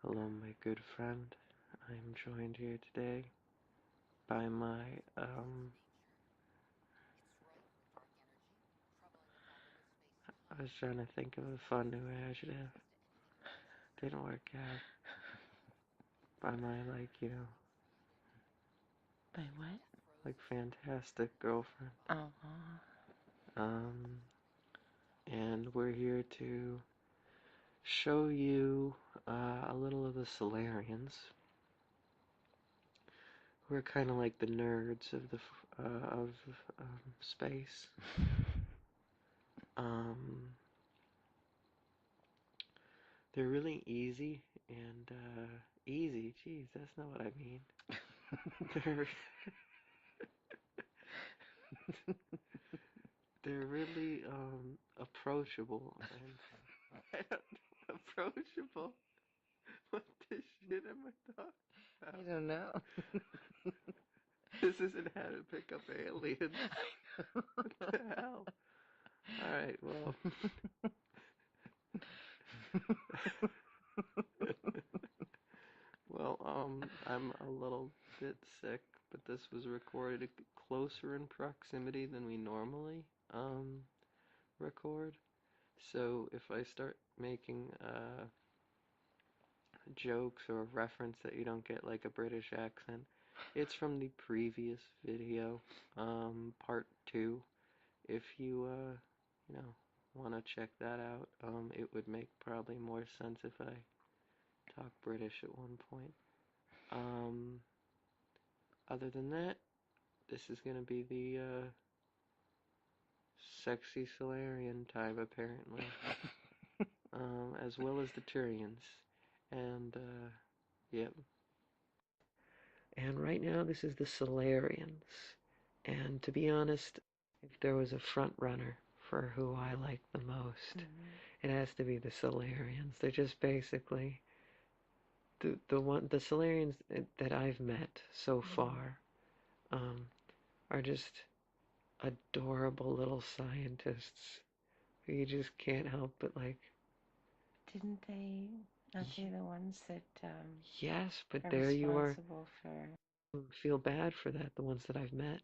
Hello, my good friend. I'm joined here today by I was trying to think of a fun new adjective. Didn't work out. By my, By what? fantastic girlfriend. Oh, Um, and we're here to show you a little of the Salarians, who are kind of like the nerds of space. Um, they're really easy and easy. Geez, that's not what I mean. They're they're really approachable and approachable. What the shit am I talking I about? don't know. This isn't how to pick up aliens. What the hell? All right, well. Well, I'm a little bit sick, but this was recorded closer in proximity than we normally record. So if I start making jokes or a reference that you don't get like a British accent, it's from the previous video, part two. If you you know, want to check that out, it would make probably more sense if I talk British at one point. Um, Other than that, this is gonna be the sexy Salarian time apparently, as well as the Turians, and yep. And right now, this is the Salarians. And to be honest, if there was a front runner for who I like the most, it has to be the Salarians. They're just basically the Salarians that I've met so far um, are just adorable little scientists who you just can't help but like. Didn't they? Aren't they the ones that Yes, but are there you are. responsible for? Feel bad for that, the ones that I've met,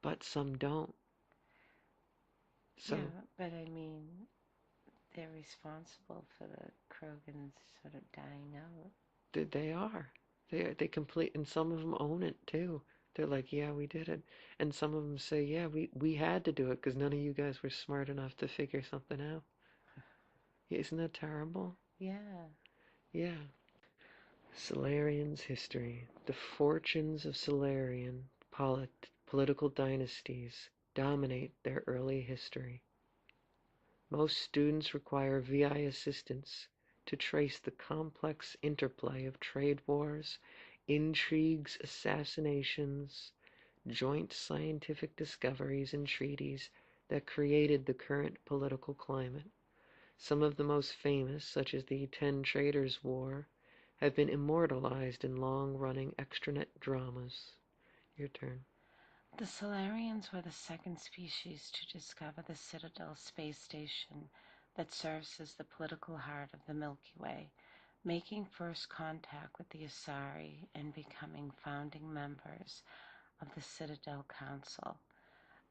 but some don't. So Yeah, but I mean, they're responsible for the Krogans sort of dying out. they are. They complete, and some of them own it too. They're like, yeah, we did it, and some of them say, yeah, we had to do it because none of you guys were smart enough to figure something out. Yeah, isn't that terrible? Yeah. Yeah. Salarian's history. The fortunes of Salarian political dynasties dominate their early history. Most students require VI assistance to trace the complex interplay of trade wars, intrigues, assassinations, joint scientific discoveries, and treaties that created the current political climate. Some of the most famous, such as the Ten Traders' War, have been immortalized in long-running extranet dramas. Your turn. The Salarians were the second species to discover the Citadel space station that serves as the political heart of the Milky Way, making first contact with the Asari and becoming founding members of the Citadel Council.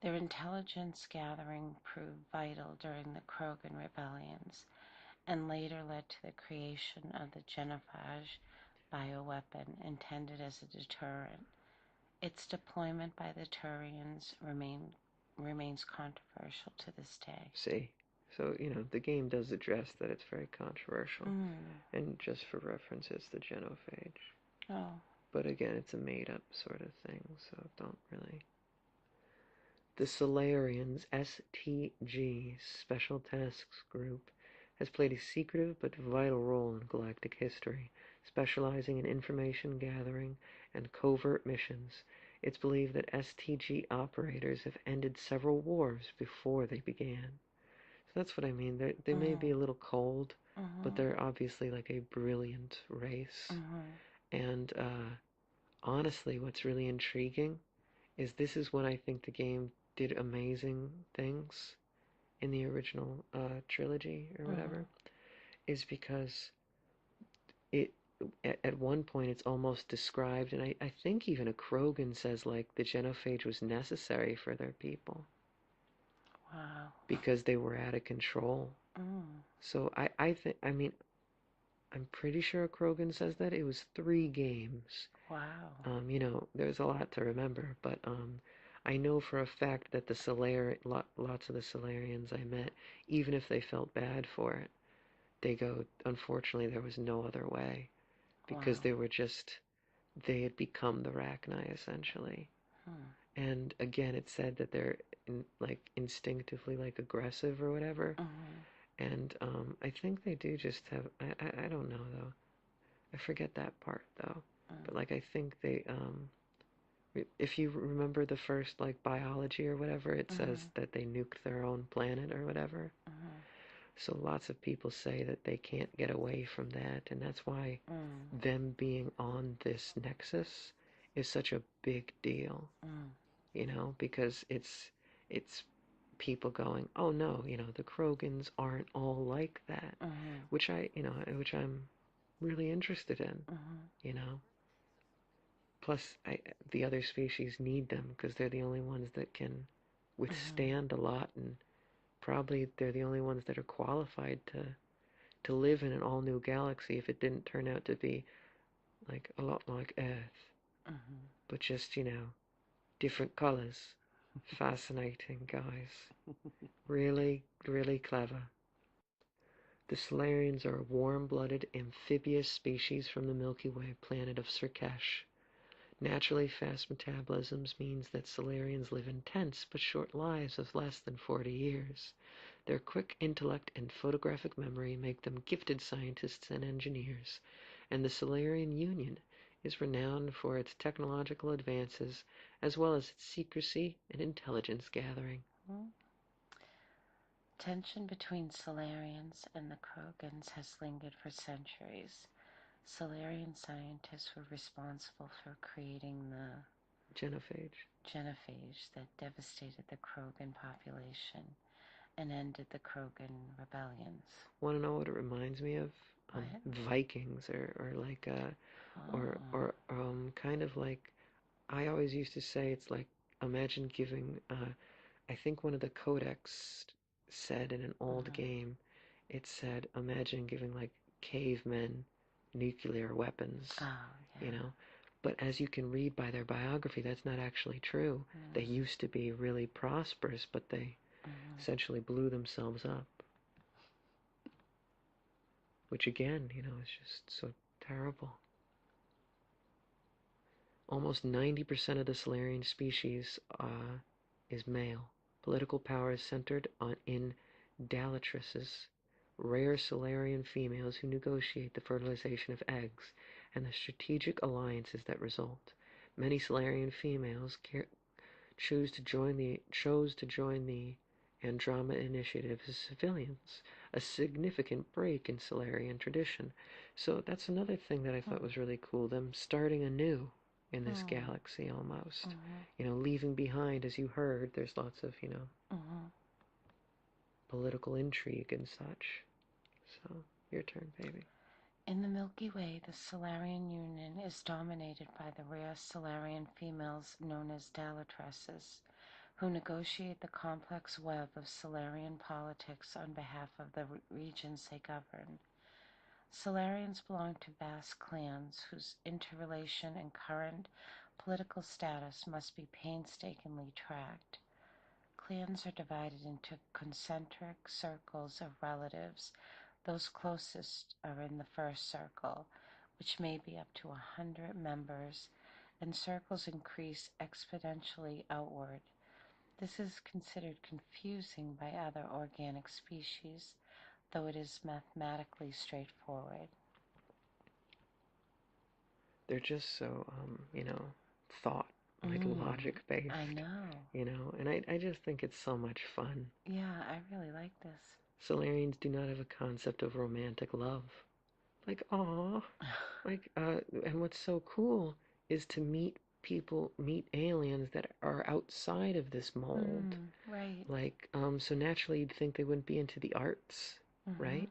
Their intelligence gathering proved vital during the Krogan rebellions and later led to the creation of the genophage bioweapon intended as a deterrent. Its deployment by the Turians remains controversial to this day. See? So, the game does address that it's very controversial. And just for reference, it's the genophage. Oh. But again, it's a made up sort of thing, so don't really. The Salarians STG Special Tasks Group has played a secretive but vital role in galactic history, specializing in information gathering and covert missions. It's believed that STG operators have ended several wars before they began. So that's what I mean. They may be a little cold, but they're obviously like a brilliant race. And honestly, what's really intriguing is this is when I think the game did amazing things in the original trilogy or whatever, is because it at one point it's almost described, and I think even a Krogan says like the genophage was necessary for their people Wow. because they were out of control. Mm. So I think, I mean, I'm pretty sure Krogan says that it was 3 games. Wow. There's a lot to remember, but I know for a fact that lots of the Salarians I met, even if they felt bad for it, they go, unfortunately, there was no other way because Wow. they had become the Rachni essentially. Hmm. And again, it said that they're like instinctively like aggressive or whatever. Mm-hmm. And I think they do just have. I don't know though. I forget that part though. But Mm. like I think they if you remember the first like biology or whatever, it Mm-hmm. says that they nuked their own planet or whatever. Mm-hmm. So lots of people say that they can't get away from that, and that's why Mm. them being on this nexus is such a big deal, Mm. because it's people going, "Oh no, the Krogans aren't all like that," Mm-hmm. which I'm really interested in, Mm-hmm. you know. Plus, the other species need them because they're the only ones that can Mm-hmm. withstand a lot, and probably they're the only ones that are qualified to live in an all new galaxy if it didn't turn out to be like a lot like Earth, Mm-hmm. but just different colors. Fascinating, guys. Really, really clever. The Salarians are a warm-blooded amphibious species from the Milky Way planet of Circash. Naturally fast metabolisms means that Salarians live intense but short lives of less than 40 years. Their quick intellect and photographic memory make them gifted scientists and engineers, and the Salarian Union is renowned for its technological advances as well as its secrecy and intelligence gathering. Mm. Tension between Salarians and the Krogans has lingered for centuries. Salarian scientists were responsible for creating the Genophage. genophage that devastated the Krogan population and ended the Krogan rebellions. Want to know what it reminds me of? What? Vikings, or like Oh. kind of like, I always used to say it's like, imagine giving I think one of the codex said in an old Mm-hmm. game, it said, imagine giving like cavemen nuclear weapons, Oh, you yeah. know. But as you can read by their biography, that's not actually true. They Mm-hmm. used to be really prosperous, but they Mm-hmm. essentially blew themselves up, which again, is just so terrible. Almost 90% of the Salarian species is male. Political power is centered in Dalatresses, rare Salarian females who negotiate the fertilization of eggs and the strategic alliances that result. Many Salarian females chose to join the Andromeda Initiative as civilians, a significant break in Salarian tradition. So that's another thing that I thought was really cool, them starting anew in this Mm-hmm. galaxy almost. Mm-hmm. Leaving behind, as you heard, there's lots of, Mm-hmm. political intrigue and such. So, your turn, baby. In the Milky Way, the Salarian Union is dominated by the rare Salarian females known as Dalatresses, who negotiate the complex web of Salarian politics on behalf of the regions they govern. Salarians belong to vast clans whose interrelation and current political status must be painstakingly tracked. Clans are divided into concentric circles of relatives. Those closest are in the first circle, which may be up to 100 members, and circles increase exponentially outward. This is considered confusing by other organic species, though it is mathematically straightforward. They're just so, thought, like logic I based, know. and I just think it's so much fun. Yeah, I really like this. Solarians do not have a concept of romantic love. Like, aw. And what's so cool is to meet aliens that are outside of this mold. Right. Like, so naturally you'd think they wouldn't be into the arts, Mm-hmm. right?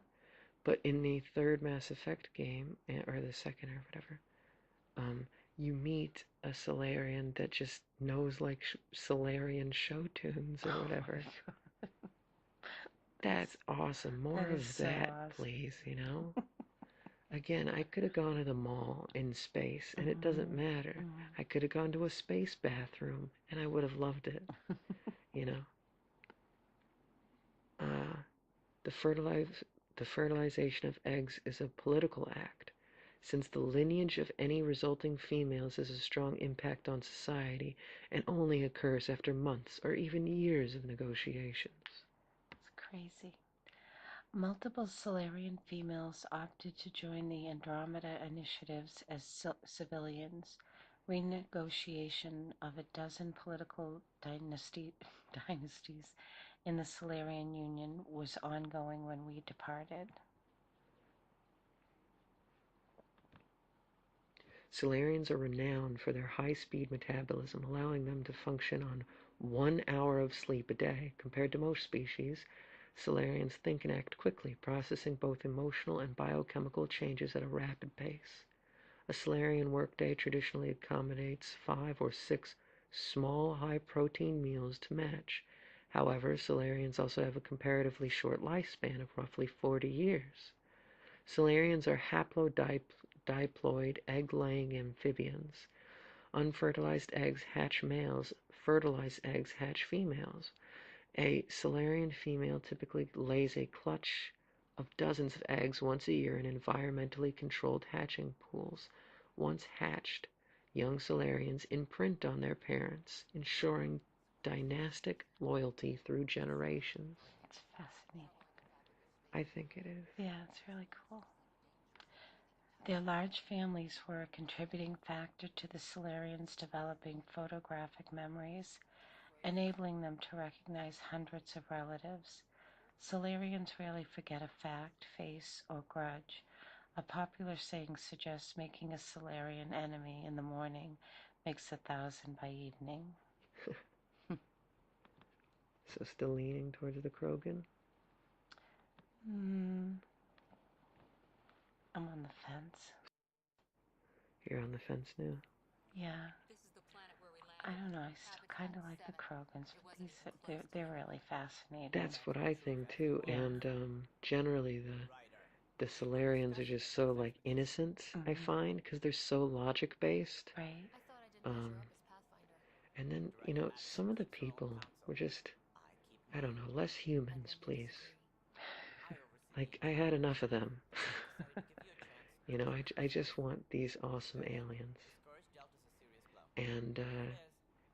But in the third Mass Effect game, or the second or whatever, you meet a Salarian that just knows like Salarian show tunes or whatever. That's awesome. More That is of so that, awesome. please, you know? Again, I could have gone to the mall in space, and it doesn't matter. I could have gone to a space bathroom, and I would have loved it, you know? Uh, the, the fertilization of eggs is a political act, since the lineage of any resulting females has a strong impact on society and only occurs after months or even years of negotiations. It's crazy. Multiple Salarian females opted to join the Andromeda initiatives as civilians. Renegotiation of a dozen political dynasties in the Salarian Union was ongoing when we departed. Salarians are renowned for their high-speed metabolism, allowing them to function on 1 hour of sleep a day. Compared to most species, Salarians think and act quickly, processing both emotional and biochemical changes at a rapid pace. A Salarian workday traditionally accommodates 5 or 6 small, high-protein meals to match. However, Salarians also have a comparatively short lifespan of roughly 40 years. Salarians are haplodiploid egg-laying amphibians. Unfertilized eggs hatch males, fertilized eggs hatch females. A Salarian female typically lays a clutch of dozens of eggs once a year in environmentally controlled hatching pools. Once hatched, young Salarians imprint on their parents, ensuring dynastic loyalty through generations. It's fascinating. I think it is. Yeah, it's really cool. Their large families were a contributing factor to the Salarians developing photographic memories, enabling them to recognize hundreds of relatives. Salarians rarely forget a fact, face, or grudge. A popular saying suggests making a Salarian enemy in the morning makes 1,000 by evening. So still leaning towards the Krogan? I'm on the fence. You're on the fence now? Yeah. I don't know. I still kind of like the Krogans. They're really fascinating. That's what I think too. Yeah. And generally the Salarians are just so like innocent. I find because they're so logic based. Right. And then some of the people were just, I don't know, less humans, please. Like I had enough of them. I just want these awesome aliens. And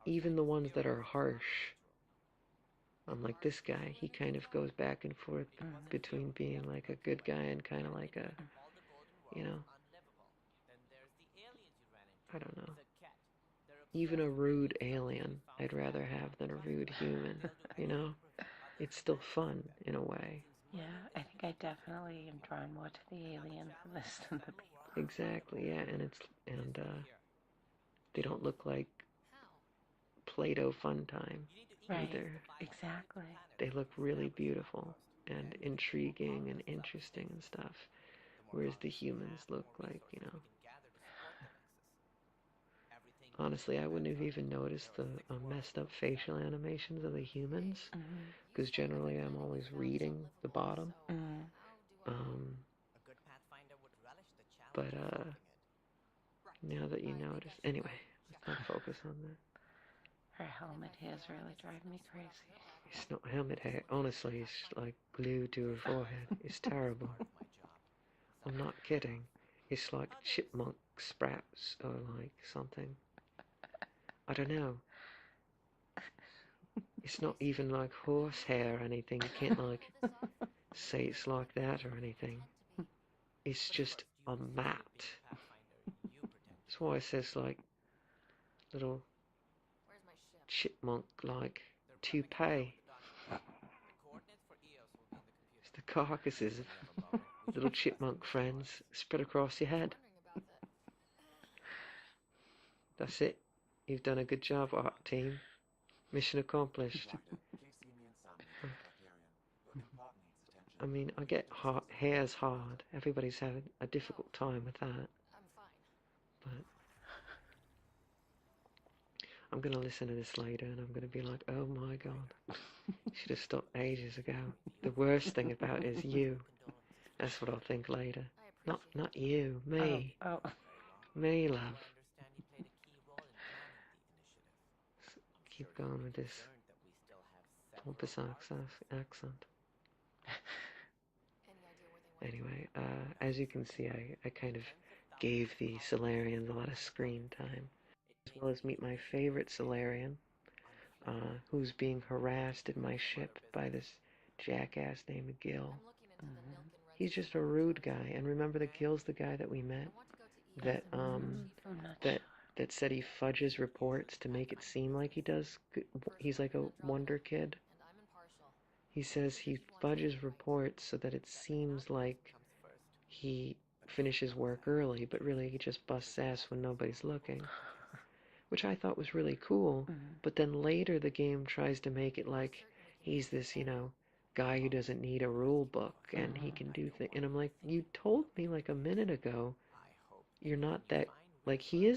even the ones that are harsh. Like this guy, he kind of goes back and forth between being like a good guy and kind of like a, I don't know. Even a rude alien I'd rather have than a rude human, It's still fun in a way. Yeah, I think I definitely am drawn more to the aliens in this than the people. Exactly, yeah, and they don't look like Play-Doh fun time either. Exactly. They look really beautiful and intriguing and interesting and stuff, whereas the humans look like, honestly, I wouldn't have even noticed the messed up facial animations of the humans, because generally I'm always reading the bottom. But now that you notice, anyway, let's not focus on that. Her helmet hair is really driving me crazy. It's not helmet hair. Honestly, it's like glued to her forehead. It's terrible. I'm not kidding. It's like chipmunk sprouts or like something. I don't know. It's not even like horse hair or anything. You can't like say it's like that or anything. It's just a mat. That's why it says like little chipmunk like toupee. It's the carcasses of little chipmunk friends spread across your head. That's it. You've done a good job, art team. Mission accomplished. I mean, I get hair's hard. Everybody's having a difficult time with that. But I'm gonna listen to this later and I'm gonna be like, oh my god, should have stopped ages ago. The worst thing about it is you. That's what I'll think later. Not you, me. Oh, oh. Me, love. Keep going with this pompous accent. Anyway, as you can see, I kind of gave the Salarians a lot of screen time, as well as meet my favorite Salarian, who's being harassed in my ship by this jackass named Gil. Mm-hmm. He's just a rude guy, and remember that Gil's the guy that we met, that I'm not that sure. that said he fudges reports to make it seem like he does. He's like a wonder kid. He says he fudges reports so that it seems like he finishes work early, but really he just busts ass when nobody's looking, which I thought was really cool. Mm-hmm. But then later the game tries to make it like he's this, guy who doesn't need a rule book and he can do things. And I'm like, you told me like a minute ago you're not that. Like he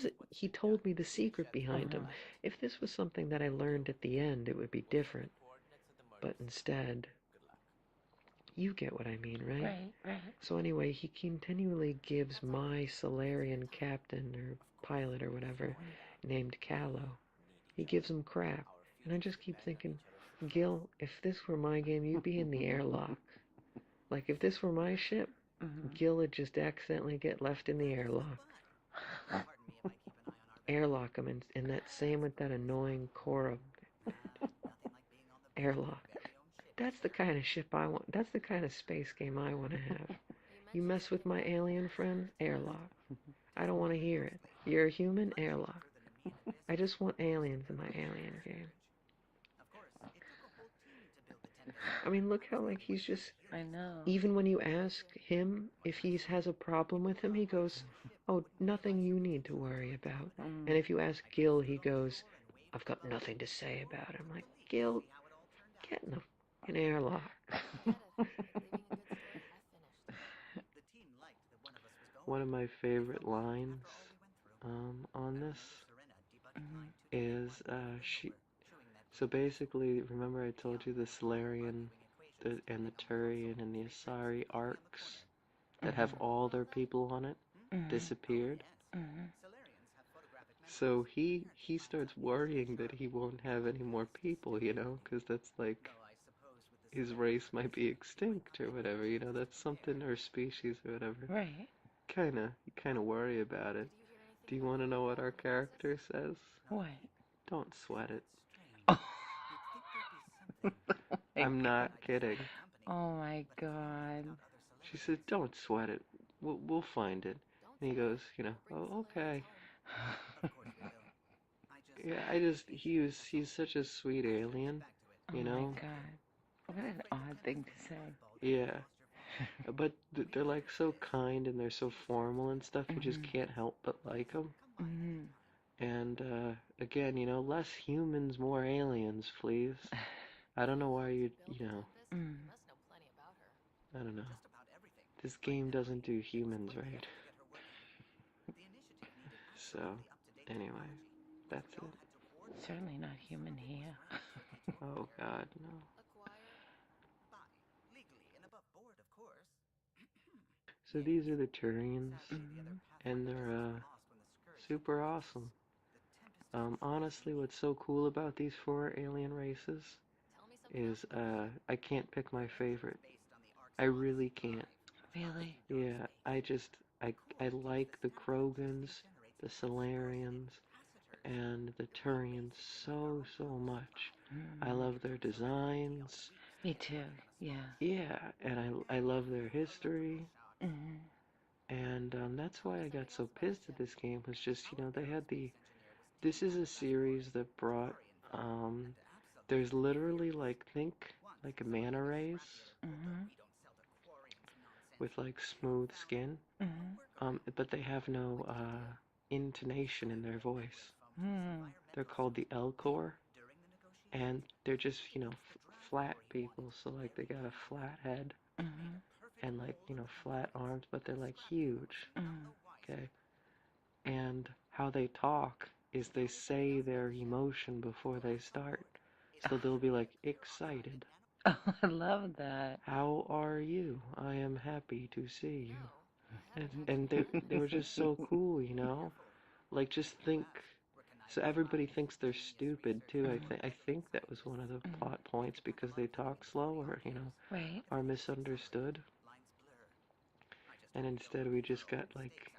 told me the secret behind him. If this was something that I learned at the end, it would be different. But instead, you get what I mean, right? Right. So anyway, he continually gives my Salarian captain or pilot or whatever, named Callow, he gives him crap. And I just keep thinking, Gil, if this were my game, you'd be in the airlock. Like, if this were my ship, Gil would just accidentally get left in the airlock. Airlock him, and that same with that annoying Cora. Airlock. That's the kind of ship I want. That's the kind of space game I want to have. You mess with my alien friend? Airlock. I don't want to hear it. You're a human? Airlock. I just want aliens in my alien game. I mean, look how, like, he's just... I know. Even when you ask him if he has a problem with him, he goes, oh, nothing you need to worry about. And if you ask Gil, he goes, I've got nothing to say about it. I'm like, Gil, get in an airlock. One of my favorite lines on this is so basically, remember I told you the Salarian and the Turian and the Asari arcs that have all their people on it disappeared? So he starts worrying that he won't have any more people, because that's like his race might be extinct or whatever, that's something, or species or whatever. Right. You kind of worry about it. Do you want to know what our character says? What? Don't sweat it. Oh. I'm not kidding. Oh my god. She said, don't sweat it. We'll find it. And he goes, oh, okay. Yeah, he's such a sweet alien, Oh my god. What an odd thing to say. Yeah. But they're like so kind and they're so formal and stuff, you just can't help but like them. And again, less humans, more aliens, please. I don't know why I don't know. This game doesn't do humans right. So, anyway, that's it. Certainly not human here. Oh God, no. So these are the Turians, and they're super awesome. Honestly, what's so cool about these 4 alien races is I can't pick my favorite. I really can't. Really? Yeah, I like the Krogans, the Salarians, and the Turians so much. I love their designs. Me too, yeah. Yeah, and I love their history. And that's why I got so pissed at this game, was just, they had this is a series that brought, there's literally think like manta rays with like smooth skin, but they have no intonation in their voice. They're called the Elcor, and they're just, flat people, so like they got a flat head. Mhm. and like, flat arms, but they're like huge. Mhm. Okay. And how they talk is they say their emotion before they start. So they'll be like excited. Oh, I love that. How are you? I am happy to see you. And they were just so cool, Like just think. So everybody thinks they're stupid too. I think that was one of the Mhm. plot points because they talk slower, Right. are misunderstood. And instead we just got like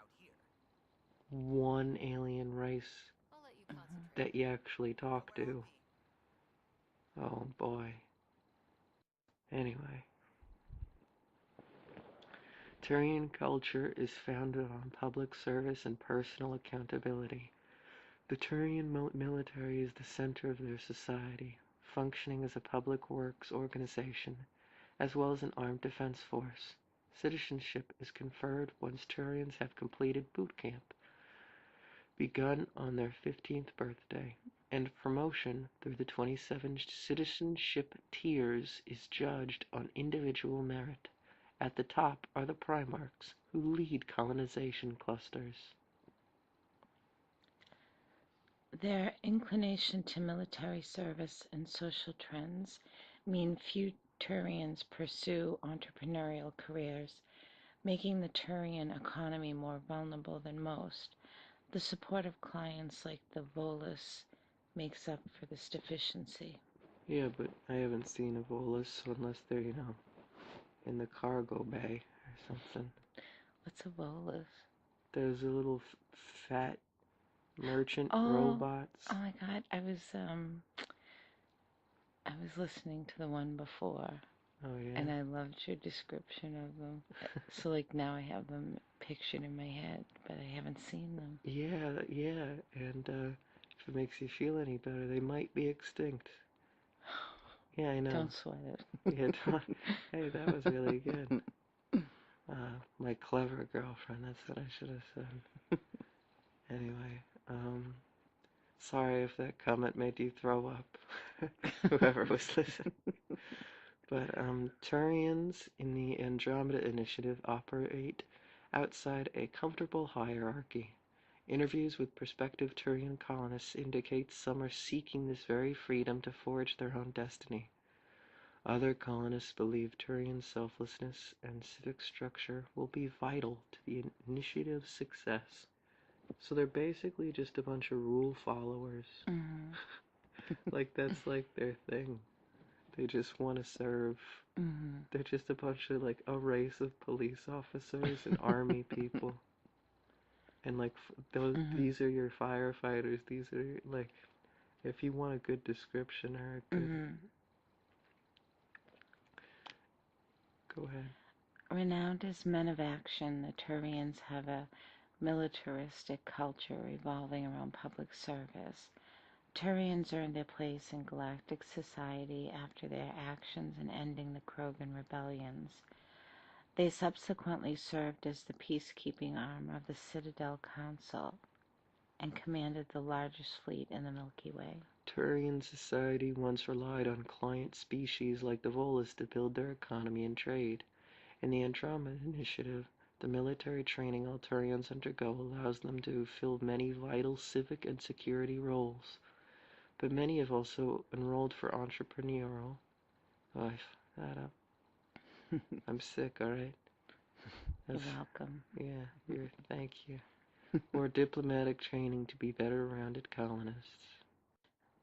one alien race Mhm. that you actually talk to. Oh boy. Anyway, Turian culture is founded on public service and personal accountability. The Turian military is the center of their society, functioning as a public works organization as well as an armed defense force. Citizenship is conferred once Turians have completed boot camp, begun on their 15th birthday, and promotion through the 27 citizenship tiers is judged on individual merit. At the top are the Primarchs, who lead colonization clusters. Their inclination to military service and social trends mean few Turians pursue entrepreneurial careers, making the Turian economy more vulnerable than most. The support of clients like the Volus makes up for this deficiency. Yeah, but I haven't seen a Volus unless they're, in the cargo bay or something. What's a Volus? There's a little fat merchant Oh, oh robots. my God! I was listening to the one before, Oh yeah. and I loved your description of them. So like now I have them pictured in my head, but I haven't seen them. Yeah, yeah, and if it makes you feel any better, they might be extinct. Yeah, I know. Don't sweat Yeah, it. hey, that was really good. My clever girlfriend, that's what I should have said. Anyway, sorry if that comment made you throw up, whoever was listening. But Turians in the Andromeda Initiative operate outside a comfortable hierarchy. Interviews with prospective Turian colonists indicate some are seeking this very freedom to forge their own destiny. Other colonists believe Turian selflessness and civic structure will be vital to the initiative's success. So they're basically just a bunch of rule followers. Mhm. Like that's like their thing. They just want to serve. Mhm. They're just a bunch of like a race of police officers and army people. And like Mhm. these are your firefighters. These are like if you want a good description or a good, Mhm. go ahead. Renowned as men of action, the Turians have a militaristic culture revolving around public service. Turians earned their place in galactic society after their actions in ending the Krogan rebellions. They subsequently served as the peacekeeping arm of the Citadel Council and commanded the largest fleet in the Milky Way. Turian society once relied on client species like the Volus to build their economy and trade. In the Andromeda Initiative, the military training all Turians undergo allows them to fill many vital civic and security roles. But many have also enrolled for entrepreneurial. Oh, I f that up. I'm sick, alright? You're That's, welcome. yeah, thank you. Or diplomatic training to be better rounded colonists.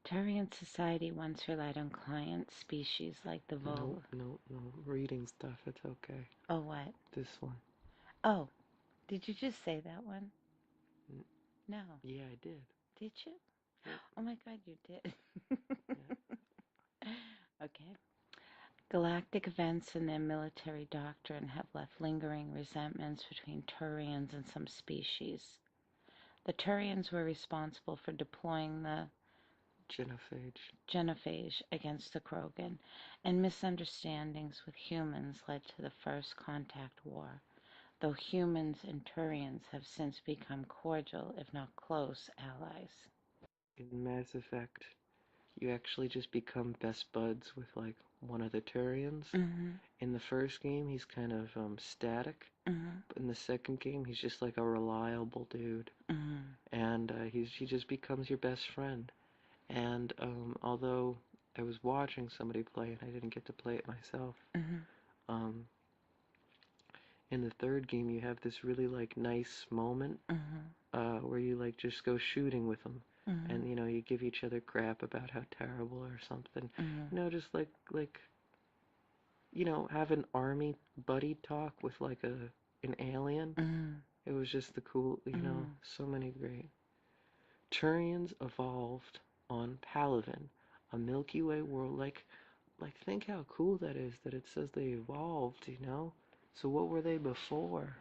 Turian society once relied on client species like the No, vole. no, no. Reading stuff, it's okay. Oh, what? This one. Oh, did you just say that one? N- No. Yeah, I did. Did you? Yep. Oh my God, you did. Yeah. Okay. Galactic events and their military doctrine have left lingering resentments between Turians and some species. The Turians were responsible for deploying the Genophage. genophage against the Krogan, and misunderstandings with humans led to the First Contact War, though humans and Turians have since become cordial, if not close, allies. In Mass Effect, you actually just become best buds with like one of the Turians. Mm-hmm. In the first game, he's kind of static, Mm-hmm. but in the second game, he's just like a reliable dude, Mm-hmm. and he just becomes your best friend. And although I was watching somebody play and I didn't get to play it myself, Mm-hmm. um, in the third game, you have this really like nice moment Mm-hmm. where you like just go shooting with them, Mm-hmm. and you give each other crap about how terrible or something. Mm-hmm. Just like have an army buddy talk with like an alien. Mm-hmm. It was just the cool, Mm-hmm. so many great. Turians evolved on Palaven, a Milky Way world. Like think how cool that is that it says they evolved. So what were they before?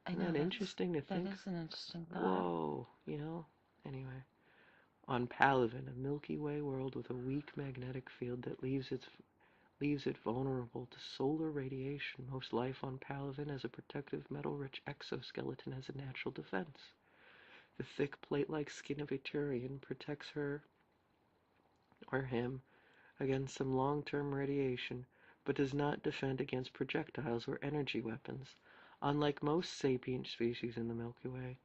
I Isn't know that interesting to that think? is an interesting thought. Whoa. Anyway, on Palaven, a Milky Way world with a weak magnetic field that leaves it vulnerable to solar radiation. Most life on Palaven has a protective metal-rich exoskeleton as a natural defense. The thick plate-like skin of a Turian protects her or him against some long-term radiation, but does not defend against projectiles or energy weapons. Unlike most sapient species in the Milky Way,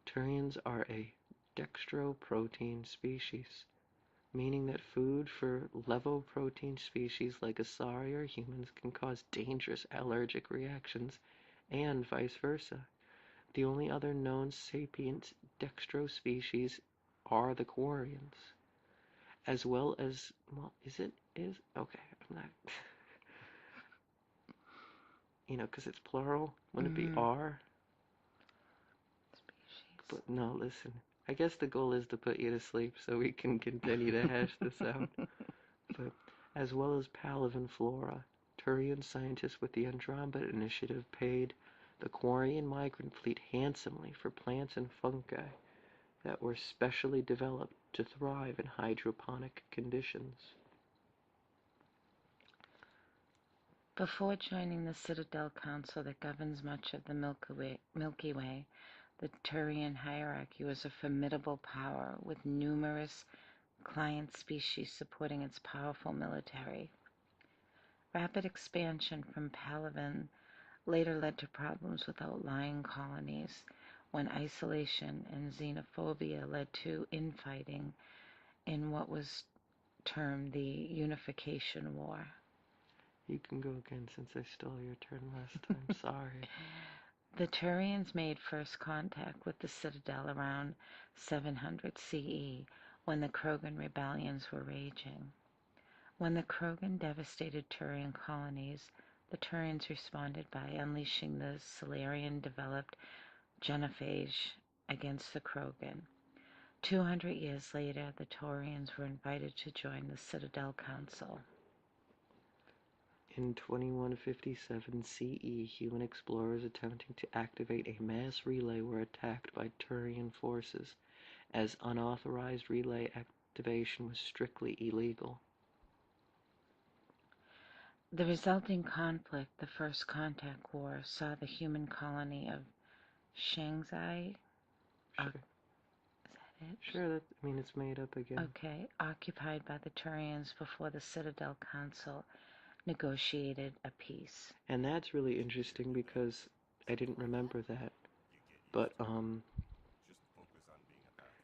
Turians are a dextroprotein species, meaning that food for levoprotein species like Asari or humans can cause dangerous allergic reactions, and vice versa. The only other known sapient dextro species are the Quarians, as well as, well, okay, I'm not, because it's plural, wouldn't it be Mm-hmm. are? Species. But no, listen, I guess the goal is to put you to sleep so we can continue to hash this out. But as well as Palavan flora, Turian scientists with the Andromeda Initiative paid the Quarian migrant fleet handsomely for plants and fungi that were specially developed to thrive in hydroponic conditions. Before joining the Citadel Council that governs much of the Milky Way, the Turian hierarchy was a formidable power with numerous client species supporting its powerful military. Rapid expansion from Palaven later led to problems with outlying colonies when isolation and xenophobia led to infighting in what was termed the Unification War. You can go again since I stole your turn last time. Sorry. The Turians made first contact with the Citadel around 700 CE when the Krogan rebellions were raging. When the Krogan devastated Turian colonies, the Turians responded by unleashing the Salarian-developed genophage against the Krogan. 200 years later, the Turians were invited to join the Citadel Council. In 2157 CE, human explorers attempting to activate a mass relay were attacked by Turian forces, as unauthorized relay activation was strictly illegal. The resulting conflict, the First Contact War, saw the human colony of Shanghai. Sure. Is that it? Sure, it's made up again. Okay, occupied by the Turians before the Citadel Council negotiated a peace. And that's really interesting because I didn't remember that. But,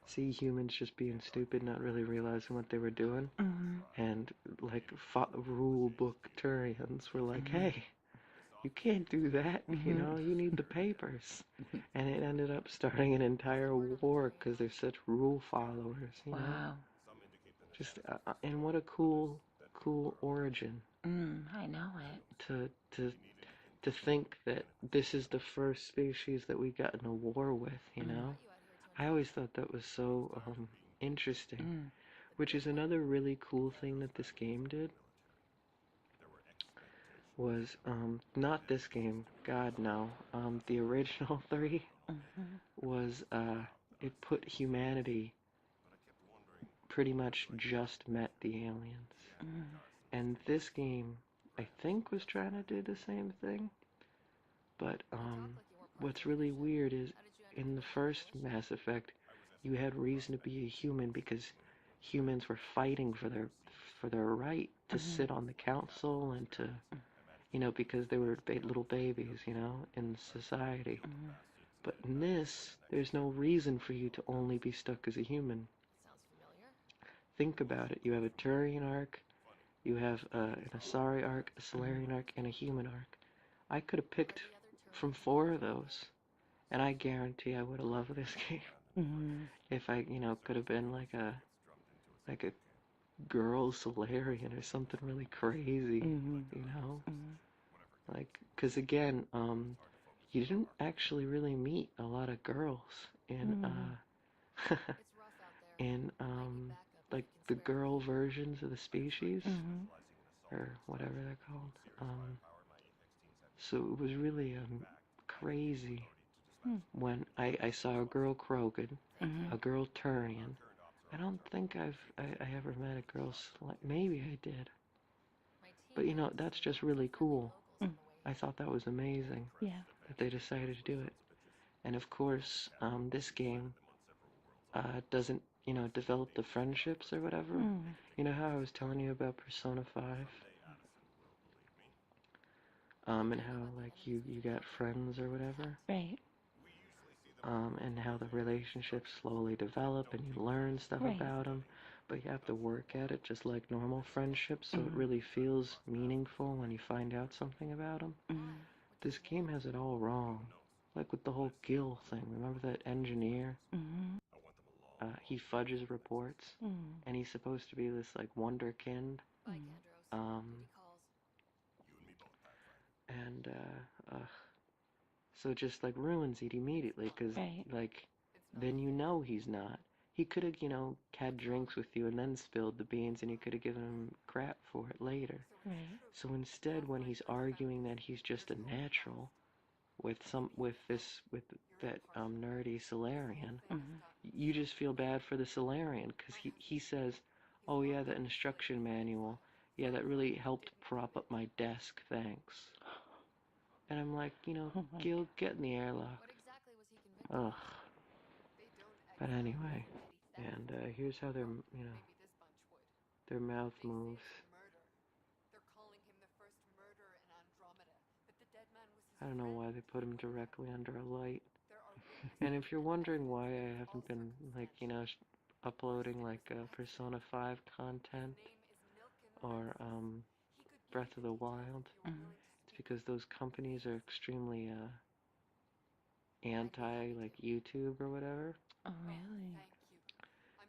see humans just being stupid, not really realizing what they were doing. Mm-hmm. And, like, rule book Turians were like, Mm-hmm. hey, you can't do that, Mm-hmm. you need the papers. And it ended up starting an entire war because they're such rule followers. Wow. Just, and what a cool origin I know it. to think that this is the first species that we got in a war with. I always thought that was so interesting, which is another really cool thing that this game did was not this game, God no, the original 3 Mm-hmm. was it put humanity pretty much just met the aliens. Mm-hmm. And this game, I think, was trying to do the same thing. But what's really weird is in the first Mass Effect, you had reason to be a human because humans were fighting for their right to sit on the council and to, because they were little babies, in society. But in this, there's no reason for you to only be stuck as a human. Think about it. You have a Turian arc, you have an Asari arc, a Salarian arc, and a human arc. I could have picked from 4 of those, and I guarantee I would have loved this game. If I, could have been like a girl Salarian or something really crazy, Like, because again, you didn't actually really meet a lot of girls in like the girl versions of the species, or whatever they're called. So it was really crazy when I saw a girl Krogan, a girl Turian. I don't think I ever met a girl maybe I did. But that's just really cool. I thought that was amazing. Yeah. That they decided to do it. And of course, this game doesn't, develop the friendships or whatever. You know how I was telling you about Persona 5? And how, like, you got friends or whatever? Right. And how the relationships slowly develop and you learn stuff about them. But you have to work at it just like normal friendships, so it really feels meaningful when you find out something about them. This game has it all wrong. Like with the whole Gil thing. Remember that engineer? He fudges reports, and he's supposed to be this like wonderkind. And so it just like ruins it immediately, because like then he's not. He could have, had drinks with you and then spilled the beans, and you could have given him crap for it later. Right. So instead, when he's arguing that he's just a natural with that nerdy Salarian, you just feel bad for the Salarian, because he says, "Oh yeah, the instruction manual, yeah, that really helped prop up my desk, thanks." And I'm like, Gil, get in the airlock. Ugh. But anyway, and here's how their mouth moves. I don't know why they put him directly under a light. And if you're wondering why I haven't been, like, uploading, like, Persona 5 content or Breath of the Wild, it's because those companies are extremely anti, like, YouTube or whatever. Oh, really?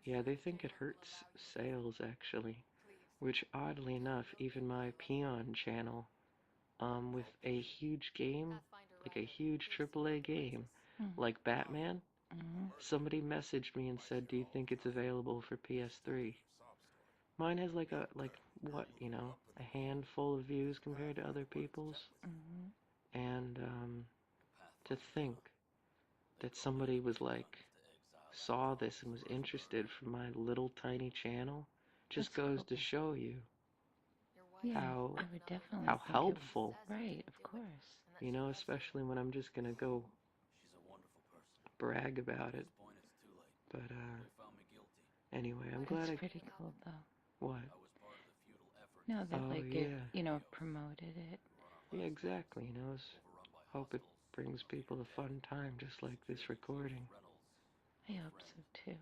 Yeah, they think it hurts sales, actually. Which, oddly enough, even my Peon channel, with a huge game, like a huge AAA game, like Batman, somebody messaged me and said, "Do you think it's available for PS3?" Mine has like a handful of views compared to other people's. And to think that somebody was like, saw this and was interested from my little tiny channel, just goes to show you how I would definitely how think helpful. Right, of course. Especially when I'm just gonna go brag about it. But anyway, I'm glad That's pretty cool, though. What? No, that yeah. Promoted it. Yeah, exactly. Hope it brings people a fun time, just like this recording. I hope so too.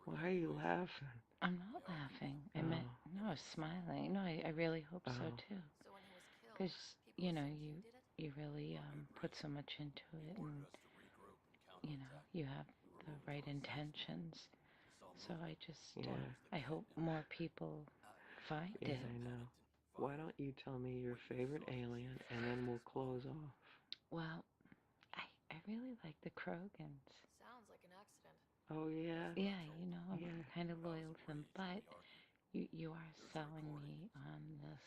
Why are you laughing? I'm not laughing. I was smiling. No, I really hope so too. Because you really put so much into it, and you have the right intentions. So I just I hope more people find it. I know. Why don't you tell me your favorite alien, and then we'll close off. Well, I really like the Krogans. Oh yeah. Yeah, I'm kind of loyal to them, but you are selling me on this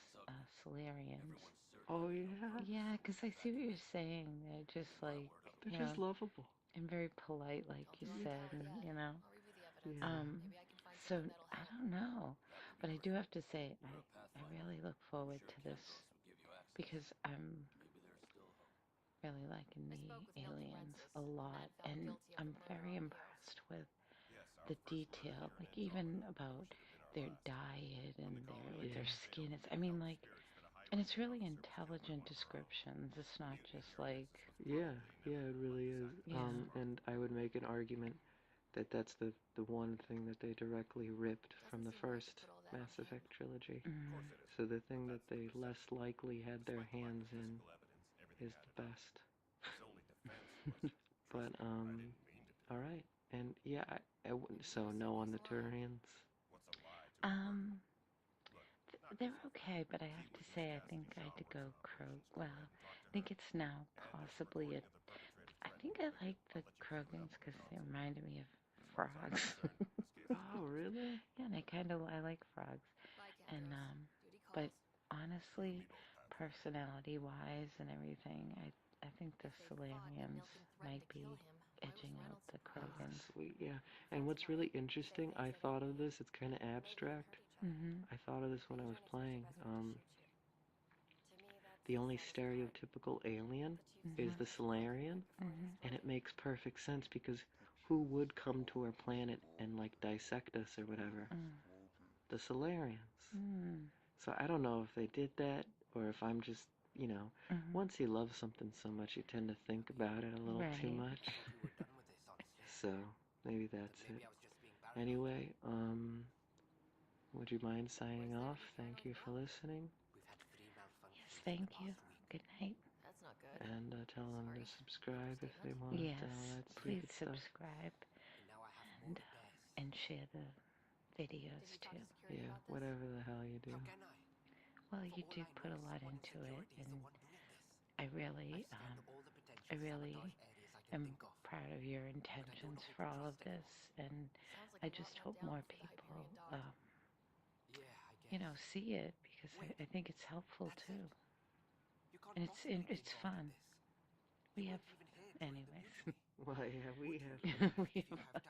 Salarians. Oh yeah. Yeah, because I see what you're saying. They're just like they're just lovable and very polite, like you said, and Yeah. So I don't know, but I do have to say I really look forward to this because I'm really liking the aliens a lot, and I'm very impressed with the detail, like even about their diet and their skin. It's, I mean, like, and it's really intelligent descriptions. It's not just like, Yeah, yeah, it really is. yeah. And I would make an argument that that's the one thing that they directly ripped from the first Mass Effect trilogy. Mm. So the thing that they less likely had their hands in is the best. But all right, and yeah, so no on the Turians. Um, they're okay, but I have to say, I think I had to go Krog. Well, I think it's now possibly a. I think I like the Krogans because they reminded me of frogs. Oh, really? Yeah, and I like frogs, and but honestly, personality-wise and everything, I think the Salarians might be edging out the Ah, Krogans. sweet, yeah. And what's really interesting, I thought of this. It's kind of abstract. Mm-hmm. I thought of this when I was playing. The only stereotypical alien is Mm-hmm. the Salarian, Mm-hmm. and it makes perfect sense because who would come to our planet and like dissect us or whatever? The Salarians. Mm-hmm. So I don't know if they did that or if I'm just, Mm-hmm. once you love something so much, you tend to think about it a little too Right. much. So maybe that's it. Anyway, would you mind signing off? Thank you for listening. Yes, thank you. Good night. And tell them to subscribe if they want Yes, and all that please stupid stuff. subscribe and share the videos too. Yeah, whatever the hell you do. Well, you do put a lot into it, and I really, I really am proud of your intentions for all of this, and I just hope more people, see it because I think it's helpful too, and it's fun. We have, anyways. Well, yeah, we have. We have fun.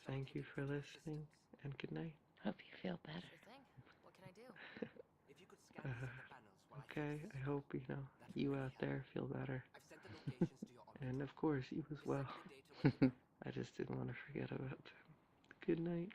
Thank you for listening, and good night. Hope you feel better. Okay, I hope, you out there feel better. And of course, you as well. I just didn't want to forget about them. Good night.